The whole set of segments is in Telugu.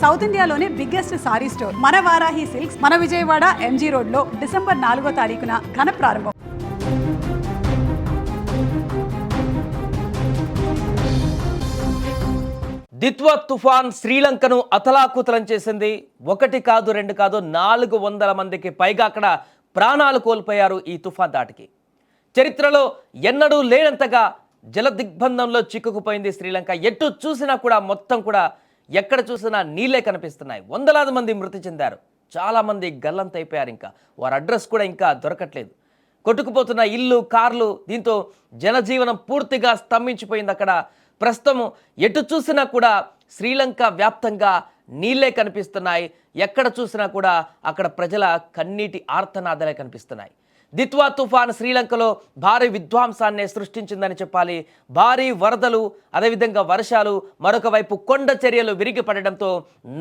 సౌత్ ఇండియాలోనే బిగ్గెస్ట్ సారీ స్టోర్ మన వారాహి సిల్క్స్ మన విజయవాడ ఎంజీ రోడ్ లో డిసెంబర్ 4వ తారీఖున ఘన ప్రారంభం. దిత్వా తుఫాన్ శ్రీలంకను అతలాకుతలం చేసింది. ఒకటి కాదు, రెండు కాదు, 400 మందికి పైగా అక్కడ ప్రాణాలు కోల్పోయారు ఈ తుఫాన్ దాటికి. చరిత్రలో ఎన్నడూ లేనంతగా జల దిగ్బంధంలో చిక్కుకుపోయింది శ్రీలంక. ఎటు చూసినా కూడా మొత్తం కూడా ఎక్కడ చూసినా నీళ్ళే కనిపిస్తున్నాయి. వందలాది మంది మృతి చెందారు, చాలామంది గల్లంతైపోయారు. ఇంకా వారి అడ్రస్ కూడా ఇంకా దొరకట్లేదు. కొట్టుకుపోతున్న ఇల్లు, కార్లు, దీంతో జనజీవనం పూర్తిగా స్తంభించిపోయింది. అక్కడ ప్రస్తుతం ఎటు చూసినా కూడా శ్రీలంక వ్యాప్తంగా నీళ్ళే కనిపిస్తున్నాయి. ఎక్కడ చూసినా కూడా అక్కడ ప్రజల కన్నీటి ఆర్తనాదాలే కనిపిస్తున్నాయి. దిత్వా తుఫాన్ శ్రీలంకలో భారీ విధ్వంసాన్ని సృష్టించిందని చెప్పాలి. భారీ వరదలు, అదేవిధంగా వర్షాలు, మరొక వైపు కొండ చర్యలు విరిగిపడడంతో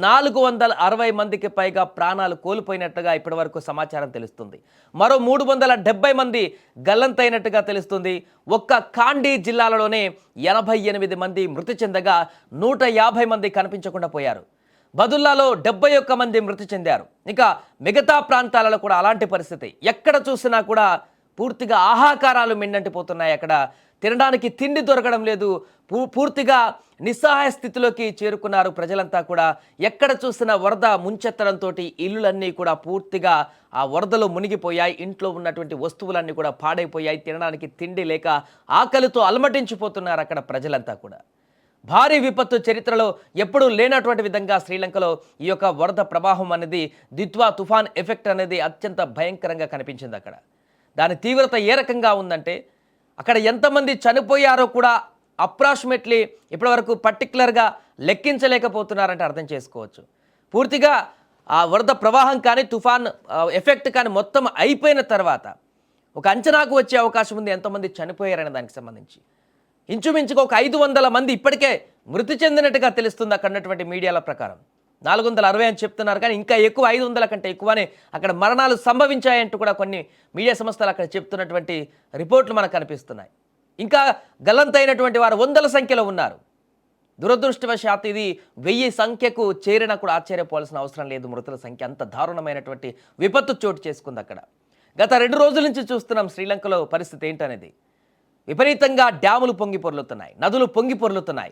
460 మందికి పైగా ప్రాణాలు కోల్పోయినట్టుగా ఇప్పటివరకు సమాచారం తెలుస్తుంది. మరో 370 మంది గల్లంతైనట్టుగా తెలుస్తుంది. ఒక్క కాండీ జిల్లాలలోనే 88 మంది మృతి చెందగా 150 మంది కనిపించకుండా పోయారు. బదుల్లాలో 71 మంది మృతి చెందారు. ఇంకా మిగతా ప్రాంతాలలో కూడా అలాంటి పరిస్థితి. ఎక్కడ చూసినా కూడా పూర్తిగా ఆహాకారాలు మిన్నంటిపోతున్నాయి. అక్కడ తినడానికి తిండి దొరకడం లేదు. పూర్తిగా నిస్సహాయ స్థితిలోకి చేరుకున్నారు ప్రజలంతా కూడా. ఎక్కడ చూసినా వరద ముంచెత్తడంతో ఇల్లులన్నీ కూడా పూర్తిగా ఆ వరదలో మునిగిపోయాయి. ఇంట్లో ఉన్నటువంటి వస్తువులన్నీ కూడా పాడైపోయాయి. తినడానికి తిండి లేక ఆకలితో అలమటించిపోతున్నారు అక్కడ ప్రజలంతా కూడా. భారీ విపత్తు, చరిత్రలో ఎప్పుడూ లేనటువంటి విధంగా శ్రీలంకలో ఈ యొక్క వరద ప్రవాహం అనేది, దిత్వా తుఫాన్ ఎఫెక్ట్ అనేది అత్యంత భయంకరంగా కనిపించింది. అక్కడ దాని తీవ్రత ఏ రకంగా ఉందంటే అక్కడ ఎంతమంది చనిపోయారో కూడా అప్రాక్సిమేట్లీ ఇప్పటివరకు పర్టికులర్గా లెక్కించలేకపోతున్నారంటే అర్థం చేసుకోవచ్చు. పూర్తిగా ఆ వరద ప్రవాహం కానీ తుఫాన్ ఎఫెక్ట్ కానీ మొత్తం అయిపోయిన తర్వాత ఒక అంచనాకు వచ్చే అవకాశం ఉంది ఎంతమంది చనిపోయారనే దానికి సంబంధించి. ఇంచుమించుగా ఒక 500 మంది ఇప్పటికే మృతి చెందినట్టుగా తెలుస్తుంది అక్కడ ఉన్నటువంటి మీడియాల ప్రకారం. 460 అని చెప్తున్నారు, కానీ ఇంకా ఎక్కువ, 500 కంటే ఎక్కువనే అక్కడ మరణాలు సంభవించాయంటూ కూడా కొన్ని మీడియా సంస్థలు అక్కడ చెప్తున్నటువంటి రిపోర్ట్లు మనకు కనిపిస్తున్నాయి. ఇంకా గల్లంతైనటువంటి వారు వందల సంఖ్యలో ఉన్నారు. దురదృష్టవశాత్తు ఇది 1000 సంఖ్యకు చేరినా కూడా ఆశ్చర్యపోవాల్సిన అవసరం లేదు. మృతుల సంఖ్య అంత దారుణమైనటువంటి విపత్తు చోటు చేసుకుంది అక్కడ. గత 2 రోజుల నుంచి చూస్తున్నాం శ్రీలంకలో పరిస్థితి ఏంటనేది. విపరీతంగా డ్యాములు పొంగి పొర్లుతున్నాయి, నదులు పొంగి పొర్లుతున్నాయి.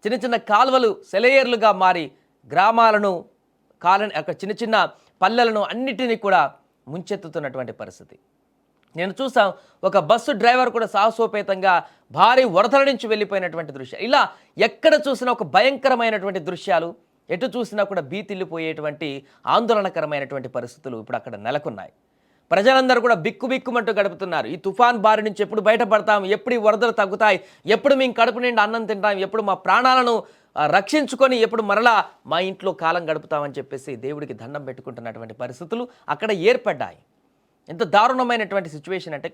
చిన్న చిన్న కాల్వలు సెలయేర్లుగా మారి గ్రామాలను, అక్కడ చిన్న చిన్న పల్లెలను అన్నిటినీ కూడా ముంచెత్తుతున్నటువంటి పరిస్థితి. నేను చూసాం, ఒక బస్సు డ్రైవర్ కూడా సాహసోపేతంగా భారీ వరదల నుంచి వెళ్ళిపోయినటువంటి దృశ్యాలు. ఇలా ఎక్కడ చూసినా ఒక భయంకరమైనటువంటి దృశ్యాలు, ఎటు చూసినా కూడా భీతిల్లిపోయేటువంటి ఆందోళనకరమైనటువంటి పరిస్థితులు ఇప్పుడు అక్కడ నెలకొన్నాయి. ప్రజలందరూ కూడా బిక్కుబిక్కుమంటూ గడుపుతున్నారు. ఈ తుఫాన్ బారి నుంచి ఎప్పుడు బయటపడతాం, ఎప్పుడు ఈ వరదలు తగ్గుతాయి, ఎప్పుడు మేము కడుపు నిండా అన్నం తింటాం, ఎప్పుడు మా ప్రాణాలను రక్షించుకొని ఎప్పుడు మరలా మా ఇంట్లో కాలం గడుపుతామని చెప్పేసి దేవుడికి దండం పెట్టుకుంటున్నటువంటి పరిస్థితులు అక్కడ ఏర్పడ్డాయి. ఎంత దారుణమైనటువంటి సిచ్యువేషన్ అంటే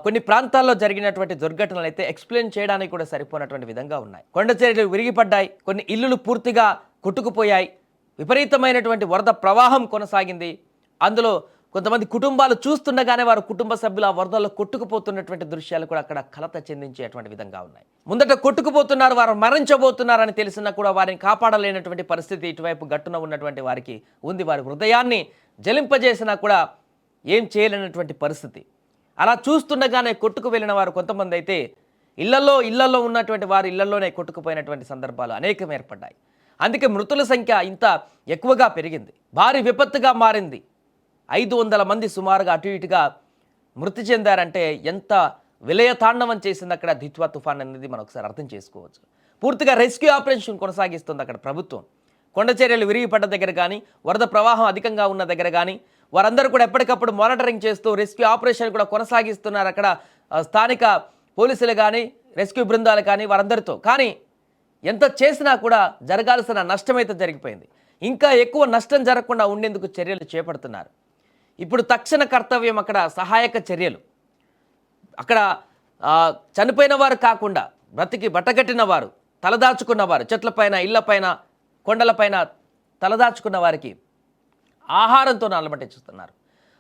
కొన్ని ప్రాంతాల్లో జరిగినటువంటి దుర్ఘటనలు అయితే ఎక్స్ప్లెయిన్ చేయడానికి కూడా సరిపోయినటువంటి విధంగా ఉన్నాయి. కొండ చర్యలు విరిగిపడ్డాయి, కొన్ని ఇల్లులు పూర్తిగా కొట్టుకుపోయాయి, విపరీతమైనటువంటి వరద ప్రవాహం కొనసాగింది. అందులో కొంతమంది కుటుంబాలు చూస్తుండగానే వారు కుటుంబ సభ్యులు ఆ వరదల్లో కొట్టుకుపోతున్నటువంటి దృశ్యాలు కూడా అక్కడ కలత చెందించేటువంటి విధంగా ఉన్నాయి. ముందట కొట్టుకుపోతున్నారు, వారు మరణించబోతున్నారని తెలిసినా కూడా వారిని కాపాడలేనటువంటి పరిస్థితి ఇటువైపు గట్టున ఉన్నటువంటి వారికి ఉంది. వారి హృదయాన్ని జలింపజేసినా కూడా ఏం చేయలేనటువంటి పరిస్థితి. అలా చూస్తుండగానే కొట్టుకు వెళ్ళిన వారు కొంతమంది అయితే ఇళ్లలో ఉన్నటువంటి వారు ఇళ్లలోనే కొట్టుకుపోయినటువంటి సందర్భాలు అనేకం ఏర్పడ్డాయి. అందుకే మృతుల సంఖ్య ఇంత ఎక్కువగా పెరిగింది, భారీ విపత్తుగా మారింది. 500 మంది సుమారుగా అటు ఇటుగా మృతి చెందారంటే ఎంత విలయతాండవం చేసింది అక్కడ దిత్వా తుఫాన్ అనేది మనం ఒకసారి అర్థం చేసుకోవచ్చు. పూర్తిగా రెస్క్యూ ఆపరేషన్ కొనసాగిస్తుంది అక్కడ ప్రభుత్వం. కొండ చర్యలు విరిగిపడ్డ దగ్గర కానీ, వరద ప్రవాహం అధికంగా ఉన్న దగ్గర కానీ వారందరూ కూడా ఎప్పటికప్పుడు మానిటరింగ్ చేస్తూ రెస్క్యూ ఆపరేషన్ కూడా కొనసాగిస్తున్నారు అక్కడ స్థానిక పోలీసులు కానీ, రెస్క్యూ బృందాలు కానీ, వారందరితో. కానీ ఎంత చేసినా కూడా జరగాల్సిన నష్టమైతే జరిగిపోయింది. ఇంకా ఎక్కువ నష్టం జరగకుండా ఉండేందుకు చర్యలు చేపడుతున్నారు. ఇప్పుడు తక్షణ కర్తవ్యం అక్కడ సహాయక చర్యలు. అక్కడ చనిపోయిన వారు కాకుండా బ్రతికి బట్టగట్టిన వారు, తలదాచుకున్నవారు, చెట్లపైన, ఇళ్లపైన, కొండలపైన తలదాచుకున్న వారికి ఆహారంతో అలమటించుతున్నారు.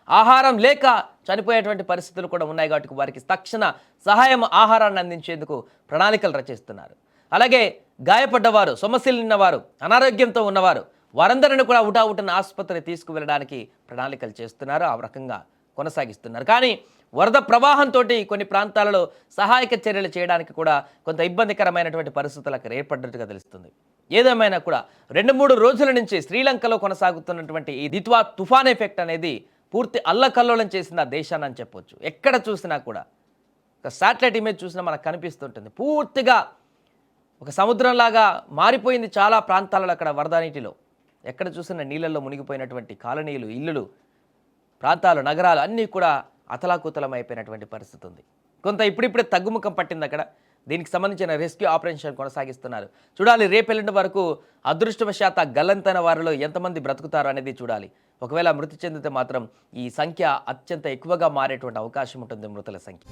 ఆహారం లేక చనిపోయేటువంటి పరిస్థితులు కూడా ఉన్నాయి కాబట్టి వారికి తక్షణ సహాయం, ఆహారాన్ని అందించేందుకు ప్రణాళికలు రచిస్తున్నారు. అలాగే గాయపడ్డవారు, సొమ్మసిల్లు ఉన్నవారు, అనారోగ్యంతో ఉన్నవారు వారందరిని కూడా ఉటావుటన ఆసుపత్రి తీసుకువెళ్ళడానికి ప్రణాళికలు చేస్తున్నారు, ఆ రకంగా కొనసాగిస్తున్నారు. కానీ వరద ప్రవాహంతో కొన్ని ప్రాంతాలలో సహాయక చర్యలు చేయడానికి కూడా కొంత ఇబ్బందికరమైనటువంటి పరిస్థితులు అక్కడ ఏర్పడ్డట్టుగా తెలుస్తుంది. ఏదేమైనా కూడా 2-3 రోజుల నుంచి శ్రీలంకలో కొనసాగుతున్నటువంటి ఈ దిత్వా తుఫాన్ ఎఫెక్ట్ అనేది పూర్తి అల్లకల్లోలం చేసిన దేశాన్ని అని చెప్పొచ్చు. ఎక్కడ చూసినా కూడా ఒక శాటిలైట్ ఇమేజ్ చూసినా మనకు కనిపిస్తుంటుంది. పూర్తిగా ఒక సముద్రంలాగా మారిపోయింది చాలా ప్రాంతాలలో అక్కడ వరద నీటిలో. ఎక్కడ చూసినా నీళ్ళల్లో మునిగిపోయినటువంటి కాలనీలు, ఇల్లులు, ప్రాంతాలు, నగరాలు అన్నీ కూడా అతలాకుతలం అయిపోయినటువంటి పరిస్థితి ఉంది. కొంత ఇప్పుడిప్పుడే తగ్గుముఖం పట్టింది అక్కడ. దీనికి సంబంధించిన రెస్క్యూ ఆపరేషన్ కొనసాగిస్తున్నారు. చూడాలి రేపెల్లుండి వరకు అదృష్టవశాత్తు గల్లంతైన వారిలో ఎంతమంది బ్రతుకుతారు అనేది చూడాలి. ఒకవేళ మృతి చెందితే మాత్రం ఈ సంఖ్య అత్యంత ఎక్కువగా మారేటువంటి అవకాశం ఉంటుంది, మృతుల సంఖ్య.